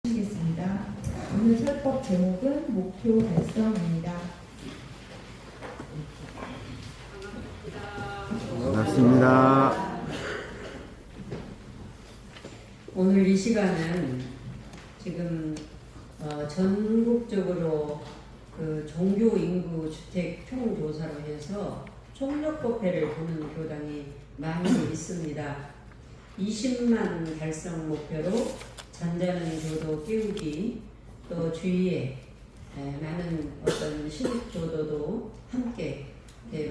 하겠습니다. 오늘 설법 제목은 목표 달성입니다. 반갑습니다. 오늘 이 시간은 지금 전국적으로 그 종교 인구 주택 총조사로 해서 총력법회를 보는 교당이 많이 있습니다. 20만 달성 목표로 잠자는 교도 깨우기, 또 주위에 많은 어떤 신입교도도 함께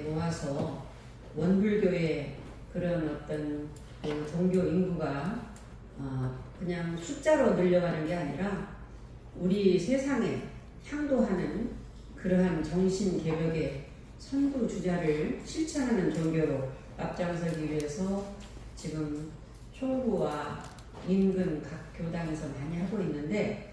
모아서 원불교의 그런 어떤 그 종교 인구가 그냥 숫자로 늘려가는 게 아니라 우리 세상에 향도하는 그러한 정신 개벽의 선두주자를 실천하는 종교로 앞장서기 위해서 지금 총부와 인근 각 교당에서 많이 하고 있는데,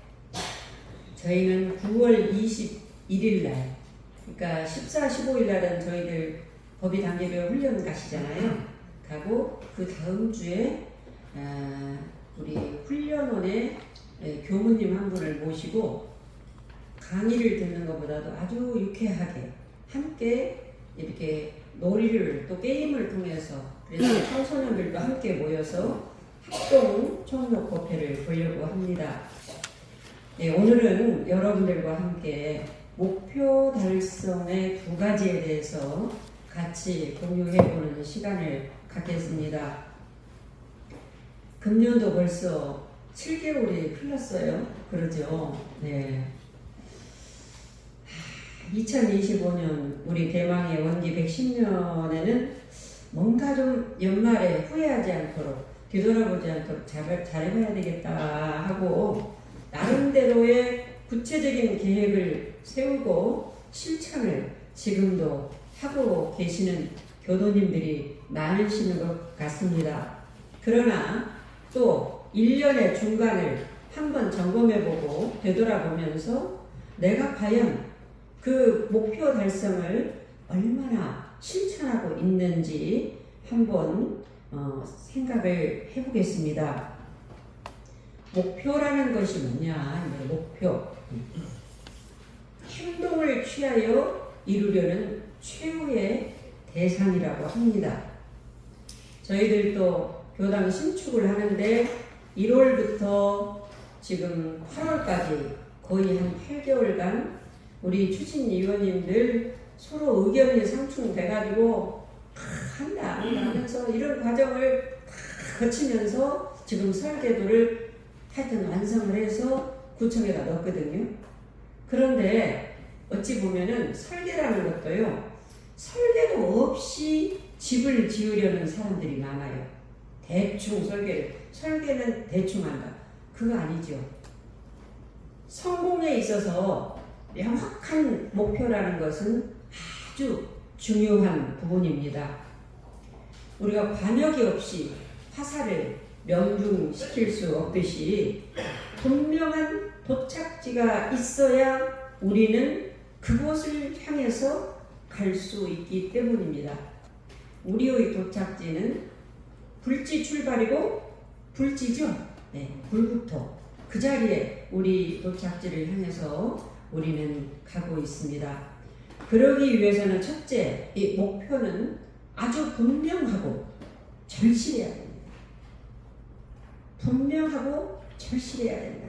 저희는 9월 21일 날, 그러니까 14, 15일 날은 저희들 법의 단계별 훈련 가시잖아요. 가고 그 다음 주에 우리 훈련원에 교무님 한 분을 모시고 강의를 듣는 것보다도 아주 유쾌하게 함께 이렇게 놀이를 또 게임을 통해서, 그래서 청소년들도 함께 모여서 합동 총력법회를 보려고 합니다. 네, 오늘은 여러분들과 함께 목표 달성의 두 가지에 대해서 같이 공유해보는 시간을 갖겠습니다. 금년도 벌써 7개월이 흘렀어요. 그러죠? 네. 2025년 우리 대망의 원기 110년에는 뭔가 좀 연말에 후회하지 않도록, 뒤돌아보지 않도록 잘해봐야 되겠다 하고 나름대로의 구체적인 계획을 세우고 실천을 지금도 하고 계시는 교도님들이 많으시는 것 같습니다. 그러나 또 1년의 중간을 한번 점검해보고 되돌아보면서 내가 과연 그 목표 달성을 얼마나 실천하고 있는지 한번 생각을 해보겠습니다. 목표라는 것이 뭐냐? 목표. 행동을 취하여 이루려는 최후의 대상이라고 합니다. 저희들도 교당 신축을 하는데 1월부터 지금 8월까지 거의 한 8개월간 우리 추진위원님들 서로 의견이 상충돼가지고 한다 하면서 이런 과정을 거치면서 지금 설계도를 하여튼 완성을 해서 구청에다 넣었거든요. 그런데 어찌 보면은 설계라는 것도요, 설계도 없이 집을 지으려는 사람들이 많아요. 대충 설계는 대충 한다. 그거 아니죠. 성공에 있어서 명확한 목표라는 것은 아주 중요한 부분입니다. 우리가 관역이 없이 화살을 명중시킬 수 없듯이 분명한 도착지가 있어야 우리는 그곳을 향해서 갈 수 있기 때문입니다. 우리의 도착지는 불지 출발이고 불지죠. 네, 불부터 그 자리에 우리 도착지를 향해서 우리는 가고 있습니다. 그러기 위해서는 첫째, 이 목표는 아주 분명하고 절실해야 됩니다. 분명하고 절실해야 된다.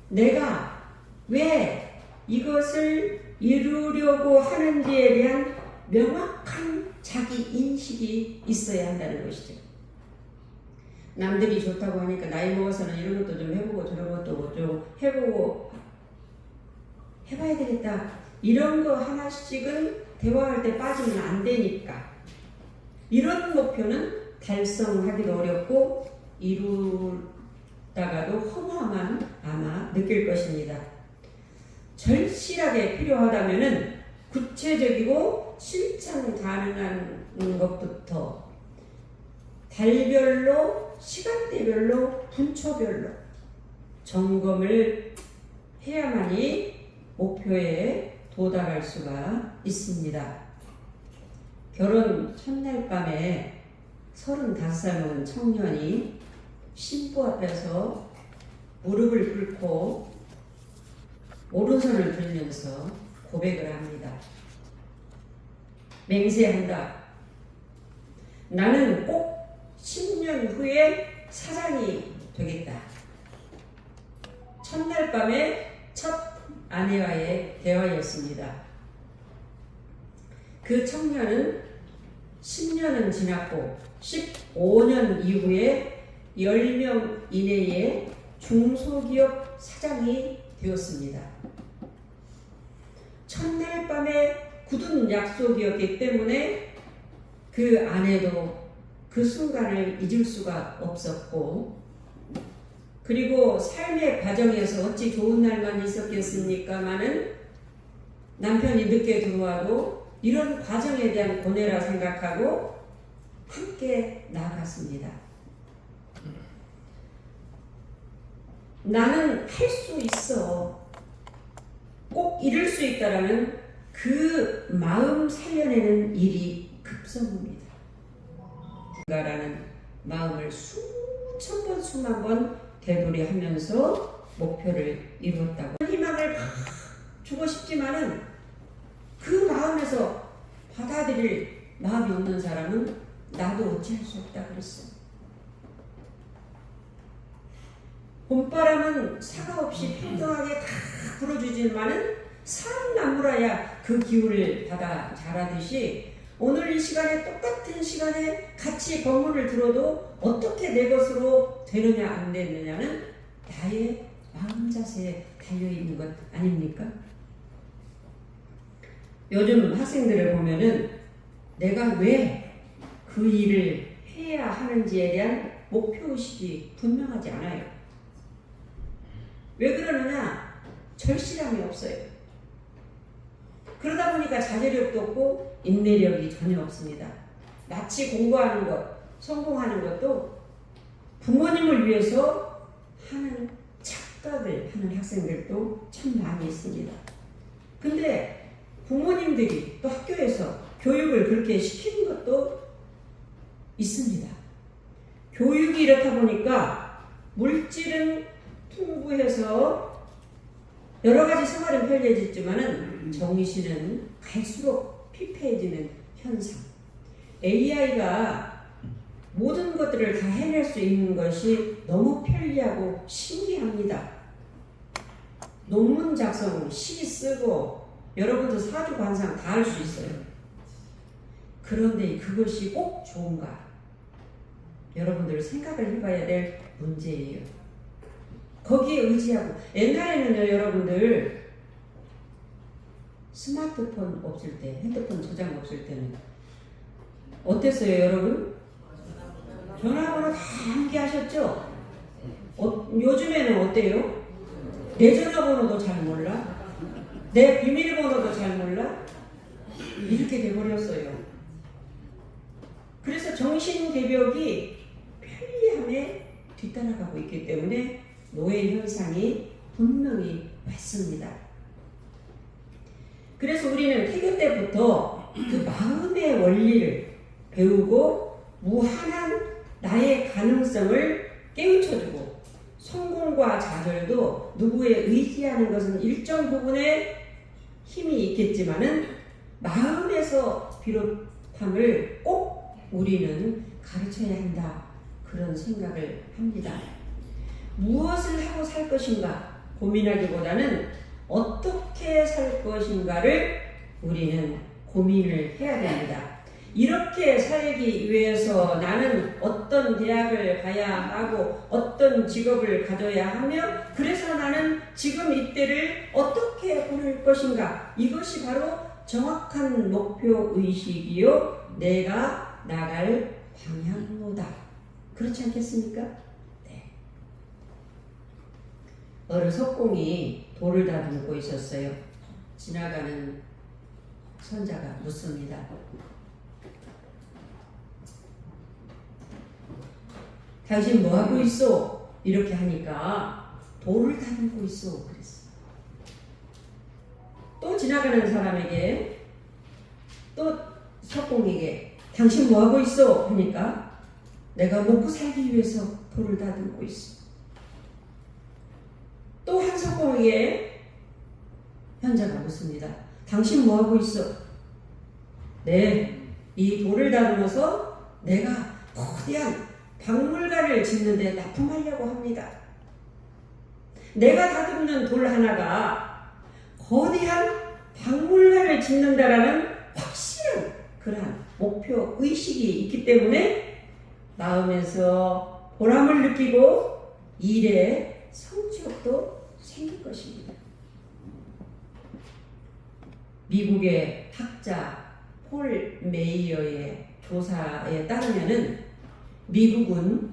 내가 왜 이것을 이루려고 하는지에 대한 명확한 자기 인식이 있어야 한다는 것이죠. 남들이 좋다고 하니까 나이 먹어서는 이런 것도 좀 해보고 저런 것도 좀 해보고 해봐야 되겠다. 이런 거 하나씩은 대화할 때 빠지면 안 되니까. 이런 목표는 달성하기도 어렵고 이루다가도 허무함만 아마 느낄 것입니다. 절실하게 필요하다면은 구체적이고 실천 가능한 것부터 달별로, 시간대별로, 분초별로 점검을 해야만이 목표에 도달할 수가 있습니다. 결혼 첫날 밤에 35살 먹은 청년이 신부 앞에서 무릎을 꿇고 오른손을 들면서 고백을 합니다. 맹세한다. 나는 꼭 10년 후에 사장이 되겠다. 첫날 밤에 첫 아내와의 대화였습니다. 그 청년은 10년은 지났고 15년 이후에 10명 이내에 중소기업 사장이 되었습니다. 첫날 밤에 굳은 약속이었기 때문에 그 아내도 그 순간을 잊을 수가 없었고, 그리고 삶의 과정에서 어찌 좋은 날만 있었겠습니까마는 남편이 늦게 들어와도 이런 과정에 대한 고뇌라 생각하고 함께 나아갔습니다. 나는 할 수 있어. 꼭 이룰 수 있다라는 그 마음 살려내는 일이 급선무입니다. 라는 마음을 수천 번 수만 번 되돌이하면서 목표를 이루었다고. 희망을 막 주고 싶지만은 그 마음에서 받아들일 마음이 없는 사람은 나도 어찌할 수 없다 그랬어요. 봄바람은 사과 없이 평등하게 다 불어주지만은 산 나무라야 그 기운을 받아 자라듯이 오늘 이 시간에 똑같은 시간에 같이 법문을 들어도 어떻게 내 것으로 되느냐 안 되느냐는 나의 마음 자세에 달려있는 것 아닙니까? 요즘 학생들을 보면은 내가 왜 그 일을 해야 하는지에 대한 목표의식이 분명하지 않아요. 왜 그러느냐? 절실함이 없어요. 그러다 보니까 자제력도 없고 인내력이 전혀 없습니다. 마치 공부하는 것, 성공하는 것도 부모님을 위해서 하는 착각을 하는 학생들도 참 많이 있습니다. 근데 부모님들이 또 학교에서 교육을 그렇게 시키는 것도 있습니다. 교육이 이렇다 보니까 물질은 풍부해서 여러 가지 생활은 편리해졌지만은 정신은 갈수록 피폐해지는 현상. AI가 모든 것들을 다 해낼 수 있는 것이 너무 편리하고 신기합니다. 논문 작성, 시 쓰고 여러분도 사주관상 다 할 수 있어요. 그런데 그것이 꼭 좋은가? 여러분들 생각을 해봐야 될 문제예요. 거기에 의지하고, 옛날에는요 여러분들 스마트폰 없을 때, 핸드폰 저장 없을 때는 어땠어요 여러분? 전화번호 다 암기하셨죠? 요즘에는 어때요? 내 전화번호도 잘 몰라? 내 비밀번호도 잘 몰라? 이렇게 돼버렸어요. 그래서 정신개벽이 편리함에 뒤따라가고 있기 때문에 노예 현상이 분명히 왔습니다. 그래서 우리는 태교 때부터 그 마음의 원리를 배우고 무한한 나의 가능성을 깨우쳐주고, 성공과 좌절도 누구에 의지하는 것은 일정 부분의 힘이 있겠지만은 마음에서 비롯함을 꼭 우리는 가르쳐야 한다, 그런 생각을 합니다. 무엇을 하고 살 것인가 고민하기보다는 어떻게 살 것인가를 우리는 고민을 해야 됩니다. 이렇게 살기 위해서 나는 어떤 대학을 가야 하고 어떤 직업을 가져야 하며, 그래서 나는 지금 이때를 어떻게 보낼 것인가, 이것이 바로 정확한 목표의식이요 내가 나갈 방향로다. 그렇지 않겠습니까? 네. 어느 석공이 돌을 다듬고 있었어요. 지나가는 선자가 묻습니다. 당신 뭐 하고 있어? 이렇게 하니까 돌을 다듬고 있어 그랬어. 또 지나가는 사람에게, 또 석공에게 당신 뭐 하고 있어? 하니까 내가 먹고 살기 위해서 돌을 다듬고 있어. 명의 현자가 묻습니다. 당신 뭐하고 있어? 네, 이 돌을 다루면서 내가 거대한 박물관을 짓는데 납품하려고 합니다. 내가 다듬는 돌 하나가 거대한 박물관을 짓는다라는 확실한 그러한 목표 의식이 있기 때문에 마음에서 보람을 느끼고 일에 성취욕도 생길 것입니다. 미국의 학자 폴 메이어의 조사에 따르면은 미국은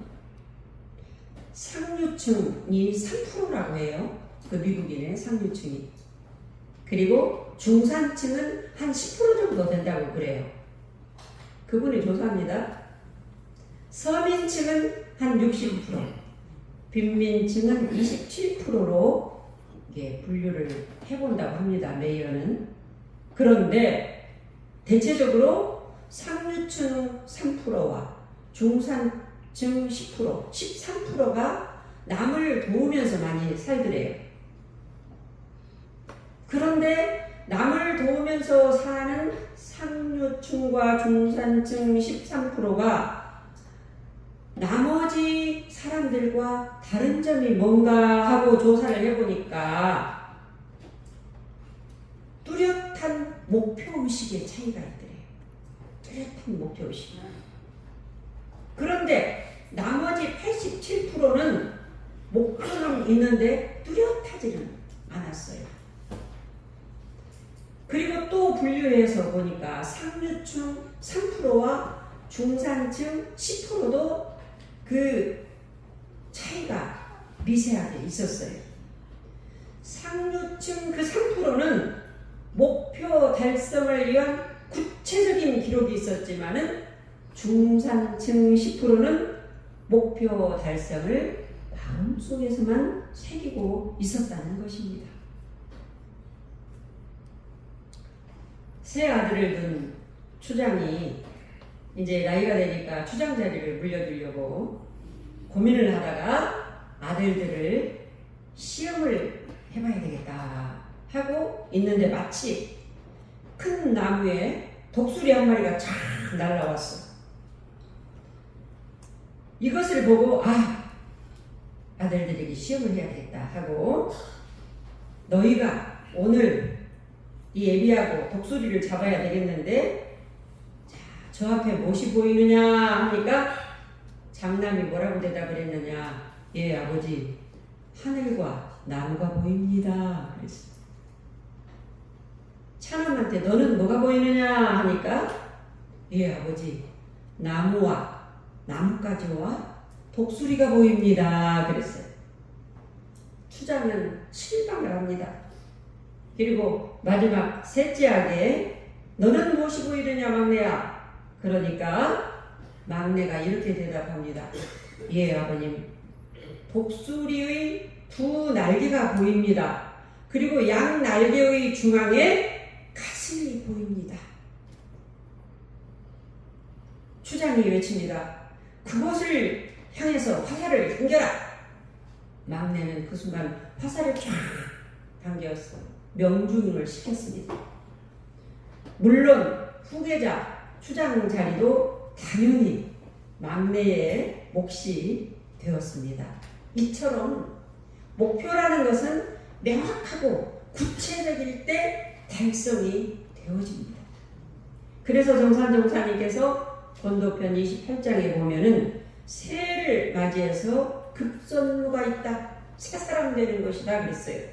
상류층이 3%라고 해요. 그 미국인의 상류층이. 그리고 중산층은 한 10% 정도 된다고 그래요. 그분이 조사합니다. 서민층은 한 60%, 빈민층은 27%로 분류를 해본다고 합니다. 메이어는. 그런데 대체적으로 상류층 3%와 중산층 10%, 13%가 남을 도우면서 많이 살더래요. 그런데 남을 도우면서 사는 상류층과 중산층 13%가 나머지 사람들과 다른 점이 뭔가 하고 조사를 해보니까 뚜렷한 목표의식의 차이가 있더래요. 뚜렷한 목표의식. 그런데 나머지 87%는 목표는 있는데 뚜렷하지는 않았어요. 그리고 또 분류해서 보니까 상류층 3%와 중산층 10%도 그 차이가 미세하게 있었어요. 상류층 그 3%는 목표 달성을 위한 구체적인 기록이 있었지만은 중산층 10%는 목표 달성을 마음속에서만 새기고 있었다는 것입니다. 세 아들을 둔 추장이 이제 나이가 되니까 추장 자리를 물려주려고 고민을 하다가 아들들을 시험을 해봐야 되겠다 하고 있는데 마치 큰 나무에 독수리 한 마리가 쫙 날라왔어. 이것을 보고 아들들에게 시험을 해야 되겠다 하고 너희가 오늘 이 애비하고 독수리를 잡아야 되겠는데 자, 저 앞에 무엇이 보이느냐 하니까 장남이 뭐라고 대답을 했느냐. 예 아버지 하늘과 나무가 보입니다. 그랬어. 차남한테 너는 뭐가 보이느냐 하니까 예 아버지 나무와 나뭇가지와 독수리가 보입니다. 그랬어요. 추장은 실망을 합니다. 그리고 마지막 셋째 아게 너는 무엇이 보이느냐 막내야. 그러니까 막내가 이렇게 대답합니다. 예 아버님 독수리의 두 날개가 보입니다. 그리고 양 날개의 중앙에 가슴이 보입니다. 추장이 외칩니다. 그곳을 향해서 화살을 당겨라. 막내는 그 순간 화살을 쫙 당겼어. 명중을 시켰습니다. 물론 후계자 추장 자리도 당연히 막내의 몫이 되었습니다. 이처럼 목표라는 것은 명확하고 구체적일 때 달성이 되어집니다. 그래서 정산정사님께서 권도편 28장에 보면은 새해를 맞이해서 급선무가 있다. 새 사람 되는 것이다 그랬어요.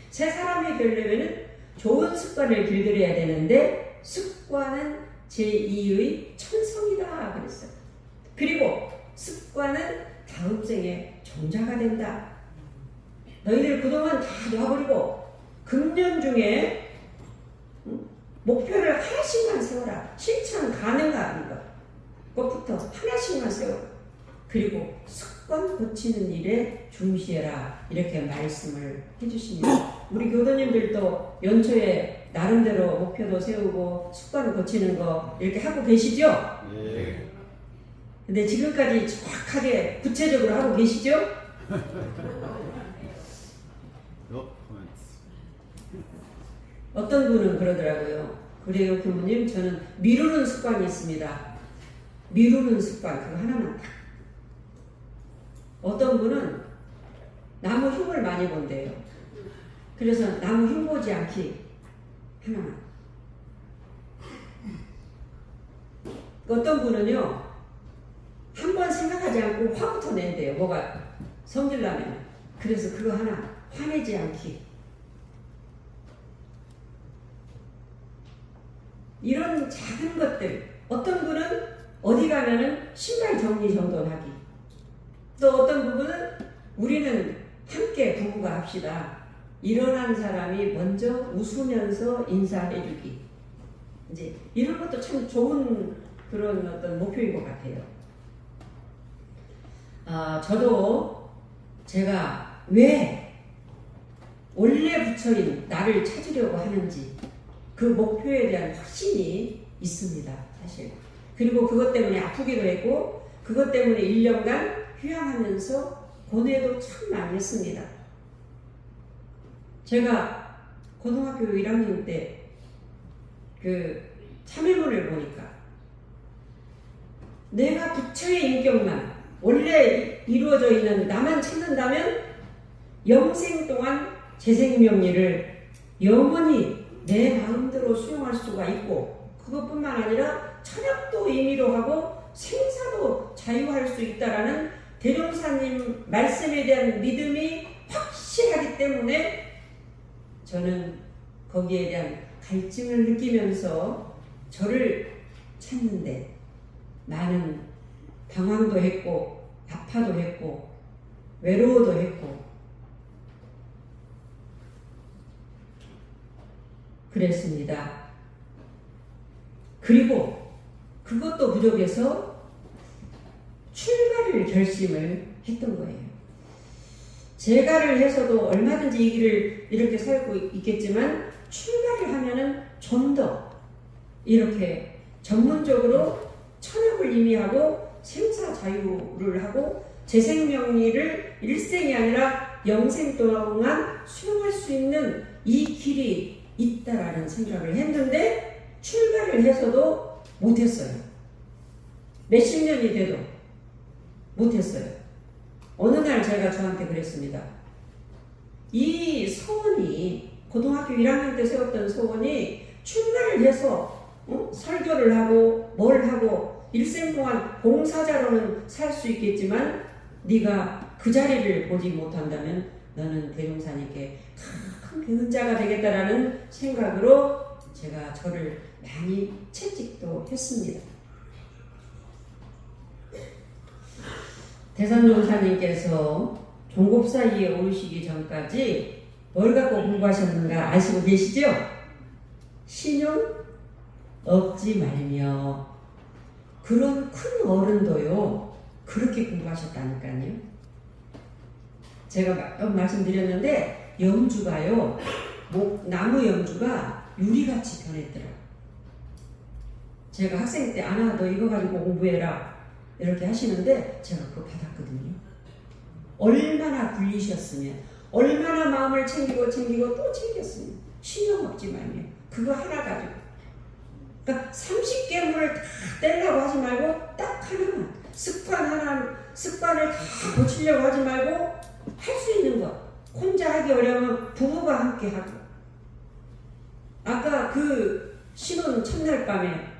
새 사람이 되려면 좋은 습관을 길들여야 되는데 습관은 제2의 천성이다 그랬어요. 그리고 습관은 다음 생에 종자가 된다. 너희들 그동안 다 놔버리고 금년 중에 목표를 하나씩만 세워라. 실천 가능한 것부터 하나씩만 세워라. 그리고 습관 고치는 일에 중시해라. 이렇게 말씀을 해주십니다. 우리 교도님들도 연초에 나름대로 목표도 세우고 습관 고치는 거 이렇게 하고 계시죠? 네. 근데 지금까지 정확하게 구체적으로 하고 계시죠? No comments. 어떤 분은 그러더라고요. 그래요, 교무님. 저는 미루는 습관이 있습니다. 미루는 습관, 그거 하나만 딱. 어떤 분은 나무 흉을 많이 본대요. 그래서 나무 흉 보지 않기 하나만. 어떤 분은요, 한 번 생각하지 않고 화부터 낸대요. 뭐가 성질나면. 그래서 그거 하나, 화내지 않기. 이런 작은 것들. 어떤 분은 어디 가면은 신발 정리정돈하기. 또 어떤 부분은 우리는 함께 부부가 합시다. 일어난 사람이 먼저 웃으면서 인사해주기. 이제 이런 것도 참 좋은 그런 어떤 목표인 것 같아요. 저도 제가 왜 원래 부처인 나를 찾으려고 하는지 그 목표에 대한 확신이 있습니다, 사실. 그리고 그것 때문에 아프기도 했고, 그것 때문에 1년간 휴양하면서 고뇌도 참 많이 했습니다. 제가 고등학교 1학년 때 그 참회문을 보니까 내가 부처의 인격만 원래 이루어져 있는 나만 찾는다면 영생 동안 재생명리를 영원히 내 마음대로 수용할 수가 있고, 그것뿐만 아니라 천역도 임의로 하고 생사도 자유할 수 있다라는 대종사님 말씀에 대한 믿음이 확실하기 때문에 저는 거기에 대한 갈증을 느끼면서 저를 찾는데 많은 방황도 했고, 아파도 했고, 외로워도 했고, 그랬습니다. 그리고 그것도 부족해서 출가를 결심을 했던 거예요. 재가를 해서도 얼마든지 이 길을 이렇게 살고 있겠지만, 출가를 하면은 좀 더 이렇게 전문적으로 천역을 의미하고 생사 자유를 하고 재생명리를 일생이 아니라 영생 동안 수용할 수 있는 이 길이 있다라는 생각을 했는데, 출가를 해서도 못했어요. 몇십 년이 돼도 못했어요. 어느 날 제가 저한테 그랬습니다. 이 소원이, 고등학교 1학년 때 세웠던 소원이 출가를 해서 설교를 하고 뭘 하고 일생 동안 봉사자로는 살 수 있겠지만, 네가 그 자리를 보지 못한다면 너는 대종사님께 큰 배은자가 되겠다라는 생각으로 제가 저를 많이 채찍도 했습니다. 대산종사님께서 종곱사이에 오르시기 전까지 뭘 갖고 공부하셨는가 아시고 계시죠? 신용 없지 말며. 그런 큰 어른도요 그렇게 공부하셨다니까요. 제가 말씀드렸는데 염주가요, 나무 염주가 유리같이 변했더라고요. 제가 학생 때 아나 너 이거 가지고 공부해라 이렇게 하시는데 제가 그거 받았거든요. 얼마나 굴리셨으면, 얼마나 마음을 챙기고 또 챙겼으면. 신용 없지 말며 그거 하나 가지고. 그러니까 30개물을 다 떼려고 하지 말고 딱 하나만, 습관을 다 고치려고 하지 말고 할 수 있는 것. 혼자 하기 어려우면 부부가 함께 하고. 아까 그 신혼 첫날 밤에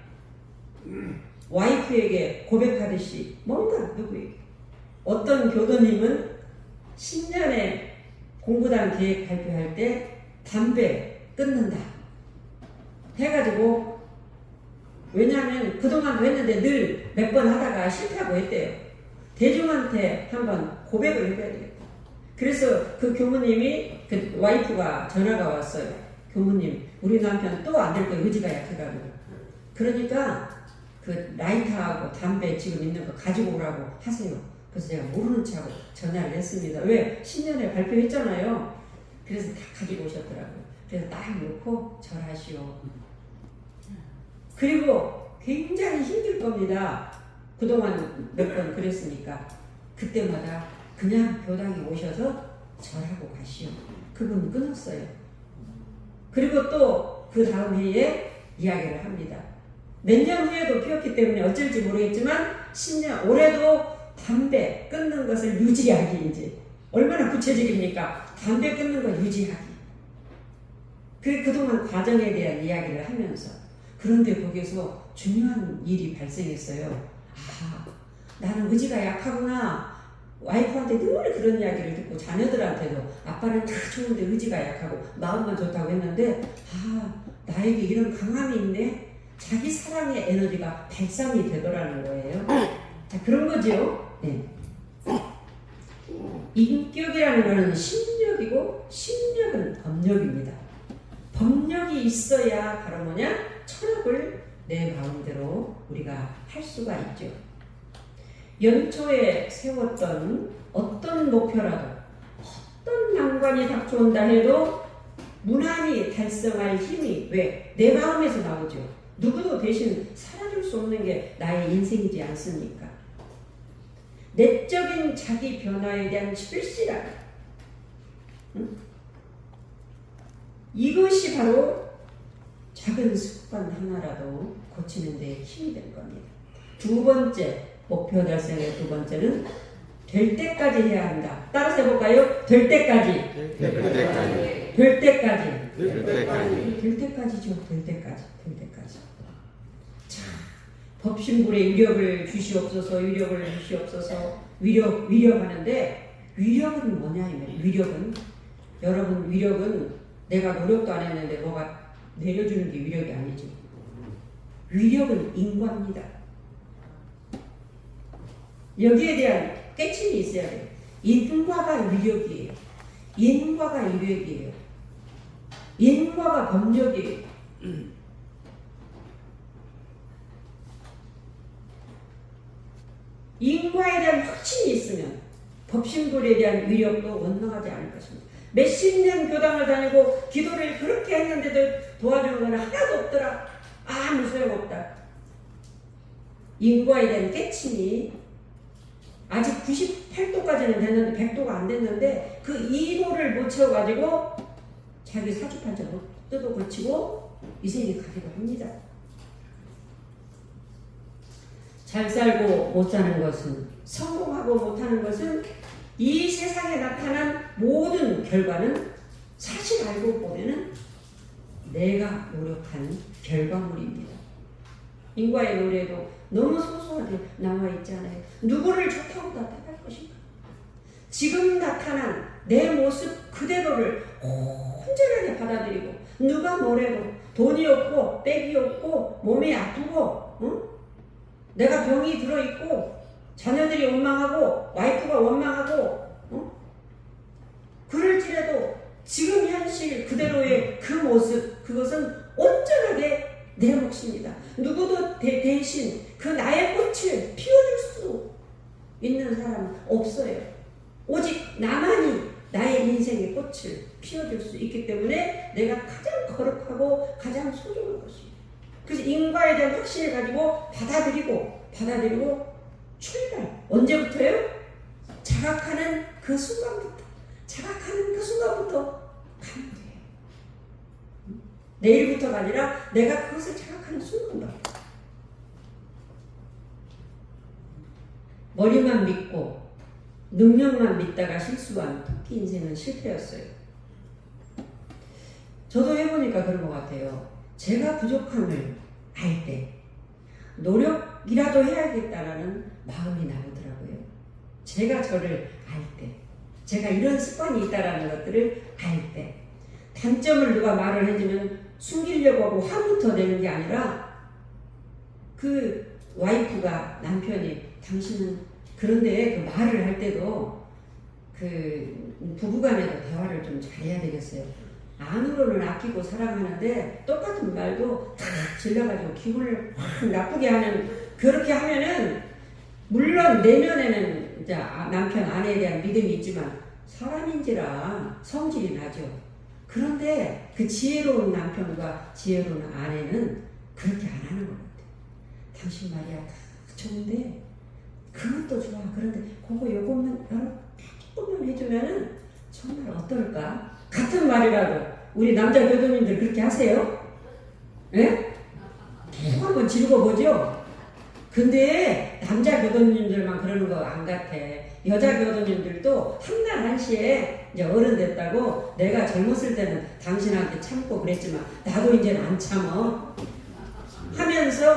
와이프에게 고백하듯이 뭔가 누구에게, 어떤 교도님은 신년에 공부단 계획 발표할 때 담배 끊는다 해가지고, 왜냐하면 그동안도 했는데 늘 몇 번 하다가 실패하고 했대요. 대중한테 한번 고백을 해봐야 되겠다. 그래서 그 교무님이, 그 와이프가 전화가 왔어요. 교무님, 우리 남편 또 안 될 거예요. 의지가 약해가지고. 그러니까 그 라이터하고 담배 지금 있는 거 가지고 오라고 하세요. 그래서 제가 모르는 척하고 전화를 했습니다. 왜? 신년에 발표했잖아요. 그래서 다 가지고 오셨더라고요. 그래서 딱 놓고 절하시오. 그리고 굉장히 힘들 겁니다. 그동안 몇 번 그랬으니까. 그때마다 그냥 교당에 오셔서 절하고 가시오. 그분 끊었어요. 그리고 또 그 다음 해에 이야기를 합니다. 몇 년 후에도 피웠기 때문에 어쩔지 모르겠지만 10년 올해도 담배 끊는 것을 유지하기. 이제 얼마나 구체적입니까? 담배 끊는 걸 유지하기. 그동안 과정에 대한 이야기를 하면서, 그런데 거기서 중요한 일이 발생했어요. 아, 나는 의지가 약하구나. 와이프한테 늘 그런 이야기를 듣고 자녀들한테도 아빠는 다 좋은데 의지가 약하고 마음만 좋다고 했는데, 아, 나에게 이런 강함이 있네. 자기 사랑의 에너지가 발산이 되더라는 거예요. 자, 그런 거죠. 네. 인격이라는 것은 심력이고 심력은 법력입니다. 법력이 있어야 바로 뭐냐? 철학을 내 마음대로 우리가 할 수가 있죠. 연초에 세웠던 어떤 목표라도 어떤 난관이 닥쳐온다 해도 무난히 달성할 힘이 왜? 내 마음에서 나오죠. 누구도 대신 살아줄 수 없는 게 나의 인생이지 않습니까? 내적인 자기 변화에 대한 절실함. 이것이 바로 작은 습관 하나라도 고치는 데 힘이 될 겁니다. 두 번째, 목표 달성의 두 번째는 될 때까지 해야 한다. 따라서 해볼까요? 될 때까지. 될 때까지. 될 때까지. 될 때까지. 될 때까지죠. 될 때까지. 될 때까지. 자, 법신불의 위력을 주시옵소서, 위력을 주시옵소서, 위력하는데, 위력은 뭐냐면, 위력은, 여러분, 위력은 내가 노력도 안 했는데 뭐가 내려주는 게 위력이 아니죠. 위력은 인과입니다. 여기에 대한 깨침이 있어야 돼요. 인과가 위력이에요. 인과가 위력이에요. 인과가 법력이에요. 인과에 대한 확신이 있으면 법신불에 대한 위력도 원망하지 않을 것입니다. 몇십 년 교당을 다니고 기도를 그렇게 했는데도 도와주는 건 하나도 없더라. 아무 소용없다. 인과에 대한 깨침이 아직 98도까지는 됐는데 100도가 안 됐는데 그 2도를 못 채워가지고 자기 사주팔자로 뜯어 고치고 이 세계 가기도 합니다. 잘 살고 못 사는 것은, 성공하고 못하는 것은 이 세상에 나타난 모든 결과는 사실 알고 보면은 내가 노력한 결과물입니다. 인과의 노래도 너무 소소하게 나와 있잖아요. 누구를 좋다고 나타날 것인가? 지금 나타난 내 모습 그대로를 온전하게 받아들이고, 누가 뭐래도 돈이 없고 빽이 없고 몸이 아프고 내가 병이 들어있고 자녀들이 원망하고 와이프가 원망하고 그럴지라도 지금 현실 그대로의 그 모습, 그것은 온전하게 내 몫입니다. 누구도 대신 그 나의 꽃을 피워줄 수 있는 사람은 없어요. 오직 나만이 나의 인생의 꽃을 피워줄 수 있기 때문에 내가 가장 거룩하고 가장 소중한 것입니다. 그래서 인과에 대한 확신을 가지고 받아들이고 출발. 언제부터요? 자각하는 그 순간부터 가면 돼요. 내일부터가 아니라 내가 그것을 자각하는 순간부터. 머리만 믿고 능력만 믿다가 실수한 토끼 인생은 실패였어요. 저도 해보니까 그런 것 같아요. 제가 부족함을 알 때 노력이라도 해야겠다라는 마음이 나오더라고요. 제가 저를 알 때, 제가 이런 습관이 있다라는 것들을 알 때, 단점을 누가 말을 해주면 숨기려고 하고 화부터 내는 게 아니라, 그 와이프가, 남편이 당신은, 그런데 그 말을 할 때도 그 부부간에도 대화를 좀 잘해야 되겠어요. 안으로는 아끼고 사랑하는데 똑같은 말도 탁 질러가지고 기분을 확 나쁘게 하는, 그렇게 하면은 물론 내면에는 이제 남편 아내에 대한 믿음이 있지만 사람인지라 성질이 나죠. 그런데 그 지혜로운 남편과 지혜로운 아내는 그렇게 안 하는 것 같아요. 당신 말이야 다 좋은데 그것도 좋아. 그런데 그거 요것만 조금만 해주면은 정말 어떨까? 같은 말이라도 우리 남자 교도님들 그렇게 하세요? 예? 계속 한번 지르고보죠. 근데 남자 교도님들만 그러는 거 안 같아. 여자 교도님들도 한날 한시에 이제 어른 됐다고 내가 젊었을 때는 당신한테 참고 그랬지만 나도 이제는 안 참어 하면서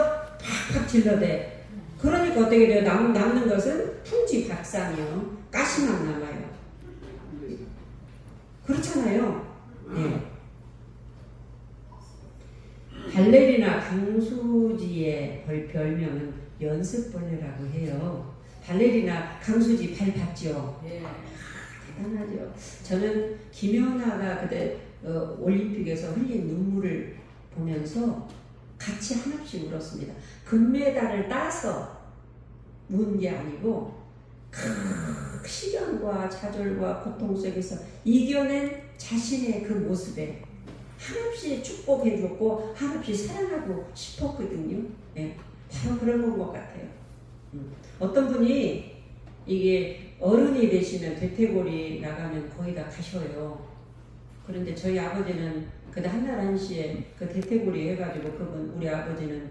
팍팍 질러대. 그러니까 어떻게 돼요? 남는 것은 풍지박산이요. 가시만 남아요. 그렇잖아요. 네. 발레리나 강수지의 별명은 연습벌레라고 해요. 발레리나 강수지 발 봤죠? 예. 대단하죠. 저는 김연아가 그때 올림픽에서 흘린 눈물을 보면서 같이 한없이 울었습니다. 금메달을 따서 운 게 아니고 그 시련과 좌절과 고통 속에서 이겨낸 자신의 그 모습에 한없이 축복해줬고 한없이 사랑하고 싶었거든요. 네, 바로 그런 것 같아요. 어떤 분이 이게 어른이 되시면 대퇴골이 나가면 거의 다 가셔요. 그런데 저희 아버지는 그때 한날 한시에 그 대퇴골이 해가지고 그분 우리 아버지는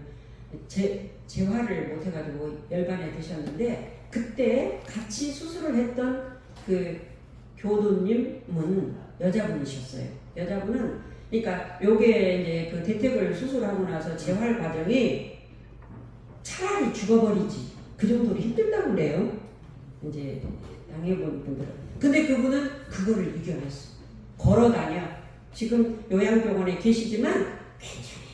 재활을 못 해가지고 열반에 드셨는데 그때 같이 수술을 했던 그 교도님은 여자분이셨어요. 여자분은 그러니까 요게 이제 그 대퇴골 수술하고 나서 재활 과정이 차라리 죽어버리지 그 정도로 힘들다고 그래요. 이제 당해본 분들은. 근데 그분은 그거를 이겨냈어. 걸어다녀. 지금 요양병원에 계시지만 괜찮아요.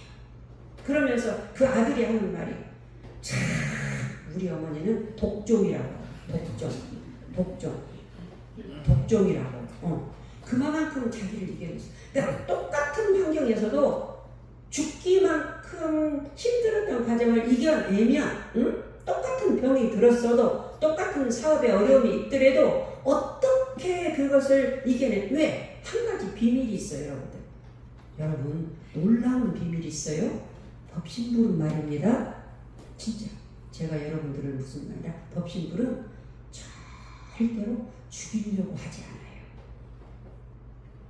그러면서 그 아들이 하는 말이 참 우리 어머니는 독종이라고. 독종이라고. 그만큼 자기를 이겨냈어. 그러니까 똑같은 환경에서도 죽기만큼 힘들었던 과정을 이겨내면 똑같은 병이 들었어도 똑같은 사업에 어려움이 있더라도 어떻게 그것을 이겨내? 왜? 한 가지 비밀이 있어요, 여러분들. 여러분, 놀라운 비밀이 있어요. 법신불은 말입니다. 진짜 제가 여러분들을 무슨 말이야? 법신불은 절대로 죽이려고 하지 않아요.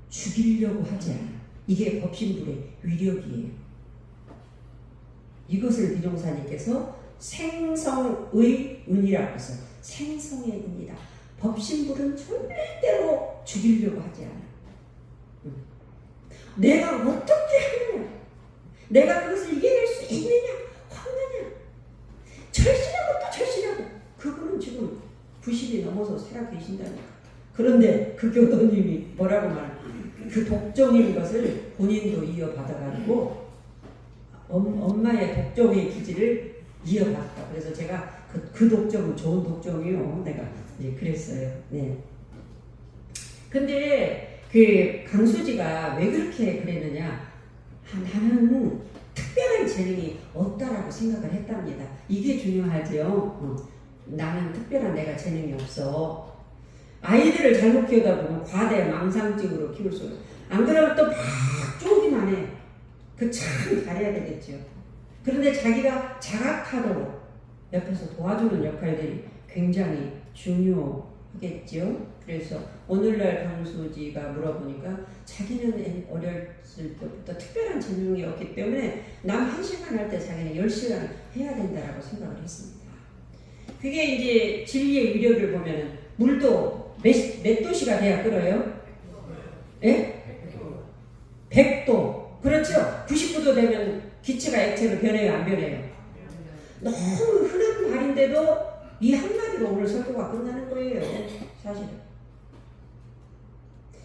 죽이려고 하지 않아. 이게 법신불의 위력이에요. 이것을 비종사님께서 생성의 은이라고 해서 생성의 은이다. 법신불은 절대로 죽이려고 하지 않아. 내가 어떻게 하느냐, 내가 그것을 이겨낼 수 있느냐 없느냐, 절실하고 또 절실하고. 그분은 지금 90이 넘어서 살아 계신다니까. 그런데 그 교도님이 뭐라고 말해? 그 독종인 것을 본인도 이어받아가지고 엄마의 독종의 기질을 이어받았다. 그래서 제가 그 독종은 좋은 독종이요. 내가 이제 그랬어요. 네. 근데 그 강수지가 왜 그렇게 그랬느냐? 나는 특별한 재능이 없다라고 생각을 했답니다. 이게 중요하죠. 나는 특별한 내가 재능이 없어. 아이들을 잘못 키우다 보면 과대 망상증으로 키울 수 있어요. 안 그러면 또 막 쪼기만 해. 그 참 잘해야 되겠죠. 그런데 자기가 자각하도록 옆에서 도와주는 역할들이 굉장히 중요하겠죠. 그래서 오늘날 강수지가 물어보니까 자기는 어렸을 때부터 특별한 재능이 없기 때문에 남 1시간 할 때 자기는 10시간 해야 된다라고 생각을 했습니다. 그게 이제 진리의 위력을 보면은 물도 몇 도씨가 돼야 끓어요? 예? 100도. 그렇죠? 99도 되면 기체가 액체로 변해요, 안 변해요? 너무 흔한 말인데도 이 한마디로 오늘 설교가 끝나는 거예요. 사실은.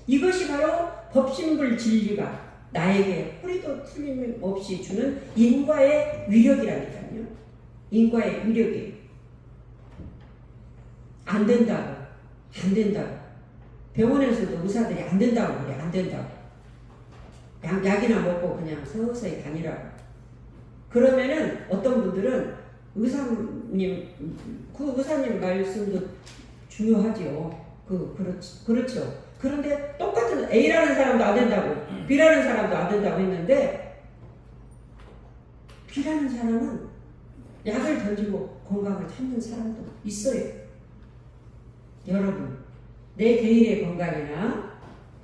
이것이 바로 법신불 진리가 나에게 허리도 틀림없이 주는 인과의 위력이라니까요. 인과의 위력이에요. 안 된다고. 병원에서도 의사들이 안 된다고 그래. 안 된다고. 약이나 먹고 그냥 서서히 다니라고. 그러면은 어떤 분들은 의사님, 그 의사님 말씀도 중요하지요. 그렇죠. 그런데 똑같은 A라는 사람도 안 된다고, B라는 사람도 안 된다고 했는데, B라는 사람은 약을 던지고 건강을 찾는 사람도 있어요. 여러분, 내 개인의 건강이나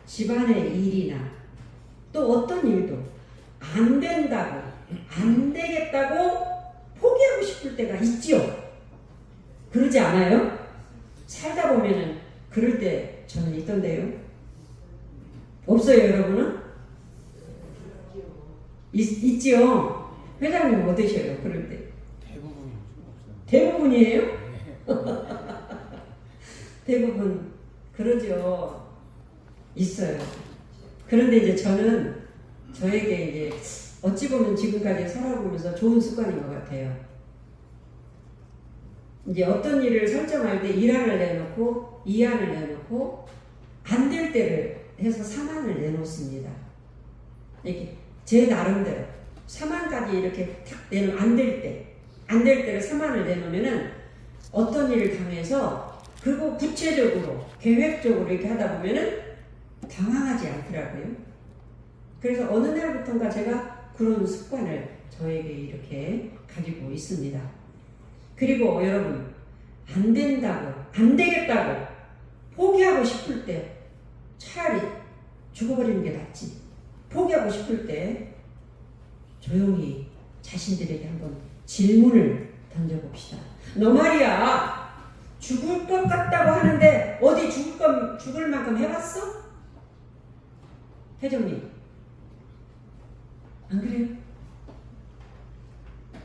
집안의 일이나 또 어떤 일도 안 된다고, 안 되겠다고 포기하고 싶을 때가 있지요. 그러지 않아요? 살다 보면은 그럴 때 저는 있던데요. 없어요, 여러분은? 있지요. 회장님 어떠셔요? 그럴 때? 대부분이에요? 대부분 그러죠. 있어요. 그런데 이제 저는 저에게 이제 어찌 보면 지금까지 살아보면서 좋은 습관인 것 같아요. 이제 어떤 일을 설정할 때 1안을 내놓고 2안을 내놓고 안 될 때를 해서 3안을 내놓습니다. 이렇게 제 나름대로 3안까지 이렇게 탁 내놓으면 안 될 때를 3안을 내놓으면은 어떤 일을 당해서 그거 구체적으로 계획적으로 이렇게 하다 보면은 당황하지 않더라고요. 그래서 어느 날부턴가 제가 그런 습관을 저에게 이렇게 가지고 있습니다. 그리고 여러분, 안 된다고, 안 되겠다고 포기하고 싶을 때 차라리 죽어버리는 게 낫지. 포기하고 싶을 때 조용히 자신들에게 한번 질문을 던져봅시다. 너 말이야, 죽을 것 같다고 하는데 어디 죽을 만큼 해봤어? 회장님, 안 그래요?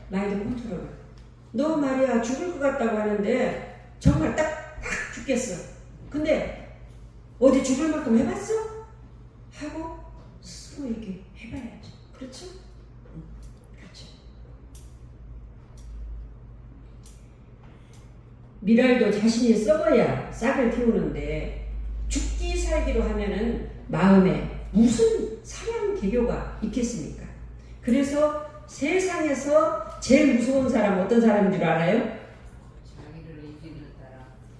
마인드 컨트롤. 너 말이야, 죽을 것 같다고 하는데 정말 딱 죽겠어. 근데 어디 죽을 만큼 해봤어? 하고 스스로 이렇게 해봐야죠. 그렇죠? 그렇죠. 미랄도 자신이 썩어야 싹을 틔우는데 죽기 살기로 하면은 마음에 무슨 사랑 개교가 있겠습니까? 그래서 세상에서 제일 무서운 사람 어떤 사람인 줄 알아요?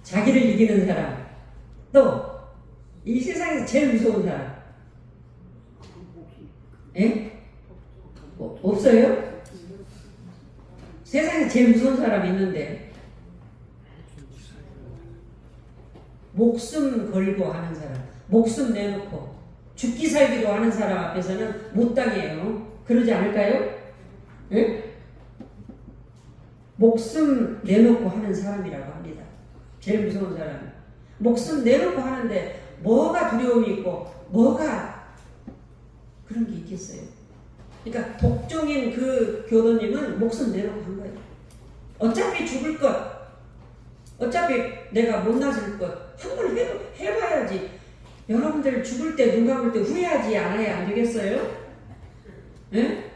자기를 이기는 사람. 또 이 세상에서 제일 무서운 사람. 예? 없어요? 세상에 제일 무서운 사람이 있는데 목숨 걸고 하는 사람, 목숨 내놓고 죽기 살기로 하는 사람 앞에서는 못 당해요. 그러지 않을까요? 예? 목숨 내놓고 하는 사람이라고 합니다. 제일 무서운 사람. 목숨 내놓고 하는데 뭐가 두려움이 있고 뭐가 그런 게 있겠어요. 그러니까 독종인 그 교도님은 목숨 내놓고 한 거예요. 어차피 죽을 것, 어차피 내가 못 나설 것 한번 해봐야지. 여러분들 죽을 때 눈 감을 때 후회하지 않아야 안 되겠어요? 예?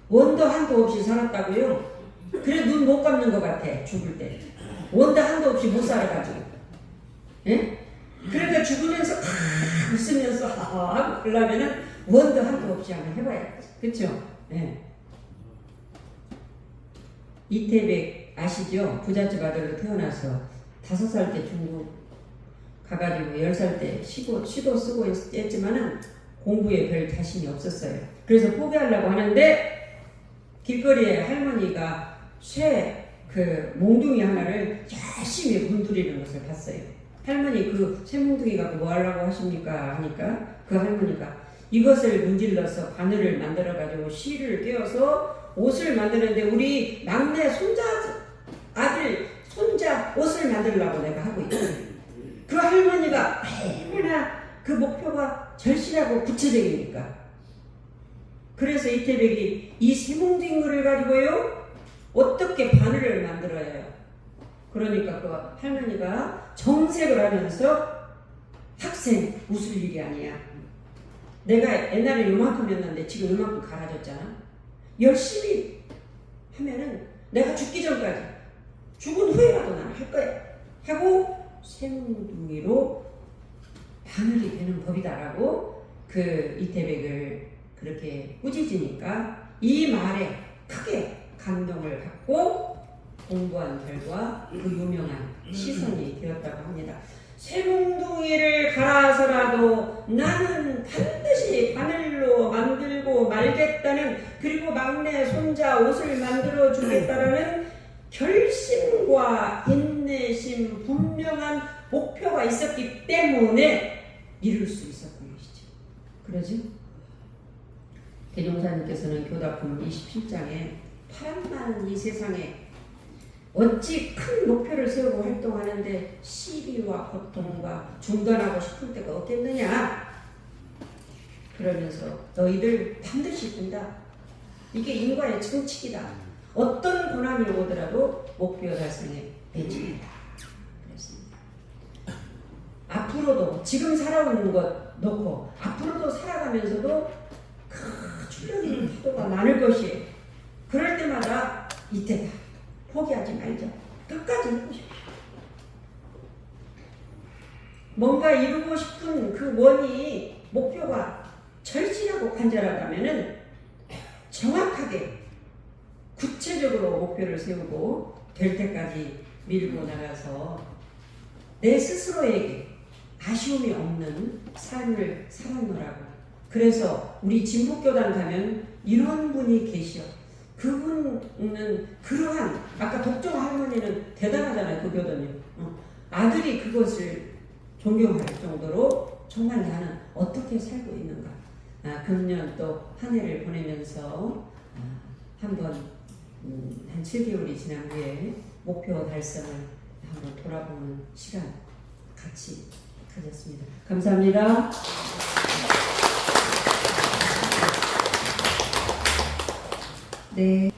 원도 한도 없이 살았다고요? 그래 눈 못 감는 것 같아. 죽을 때 원도 한도 없이 못 살아가지고. 예? 그러니까 죽으면서 웃으면서 하고 그러려면은 원도 한도 없이 한번 해봐야지. 그쵸? 예. 이태백 아시죠? 부잣집 아들로 태어나서 5살 때 중국 가가지고 10살 때 시도 쓰고 했지만은 공부에 별 자신이 없었어요. 그래서 포기하려고 하는데 길거리에 할머니가 쇠 몽둥이 하나를 열심히 문드리는 것을 봤어요. 할머니 그 쇠 몽둥이 갖고 뭐 하려고 하십니까? 하니까 그 할머니가 이것을 문질러서 바늘을 만들어가지고 실을 꿰어서 옷을 만드는데 우리 막내 아들 손자 옷을 만들려고 내가 하고 있어요. 그 할머니가 얼마나 그 목표가 절실하고 구체적이니까. 그래서 이태백이 이 쇠몽둥이를 가지고요 어떻게 바늘을 만들어야 해요. 그러니까 그 할머니가 정색을 하면서 학생 웃을 일이 아니야. 내가 옛날에 요만큼이었는데 지금 요만큼 갈아졌잖아. 열심히 하면은 내가 죽기 전까지 죽은 후에라도 난 할 거야 하고 쇠몽둥이로 바늘이 되는 법이다라고 그 이태백을 그렇게 꾸짖으니까 이 말에 크게 감동을 받고 공부한 결과 그 유명한 시선이 되었다고 합니다. 쇠몽둥이를 갈아서라도 나는 반드시 바늘로 만들고 말겠다는, 그리고 막내 손자 옷을 만들어 주겠다라는 결심과 인내심, 분명한 목표가 있었기 때문에 이룰 수 있었군요. 그러죠? 대종사님께서는 교답품 27장에 파란만 이 세상에 어찌 큰 목표를 세우고 활동하는데 시비와 고통과 중단하고 싶을 때가 없겠느냐 그러면서 너희들 반드시 된다. 이게 인과의 정칙이다. 어떤 고난이 오더라도 목표 달성에 매진이다. 그랬습니다. 앞으로도 지금 살아오는 것 놓고 앞으로도 살아가면서도 큰 출력이 파도가 많을 것이에요. 그럴 때마다 이때다. 포기하지 말자. 끝까지 하고 싶어. 뭔가 이루고 싶은 그 원이 목표가 절실하고 간절하다면은 정확하게 구체적으로 목표를 세우고 될 때까지 밀고 나가서 내 스스로에게 아쉬움이 없는 삶을 살아노라고. 그래서 우리 진북교단 가면 이런 분이 계셔. 그분은 그러한 아까 독종 할머니는 대단하잖아요. 그 교도님. 아들이 그것을 존경할 정도로 정말 나는 어떻게 살고 있는가. 금년 또 한 해를 보내면서 한번 한 7개월이 지난 후에 목표 달성을 한번 돌아보는 시간 같이 가졌습니다. 감사합니다. 네.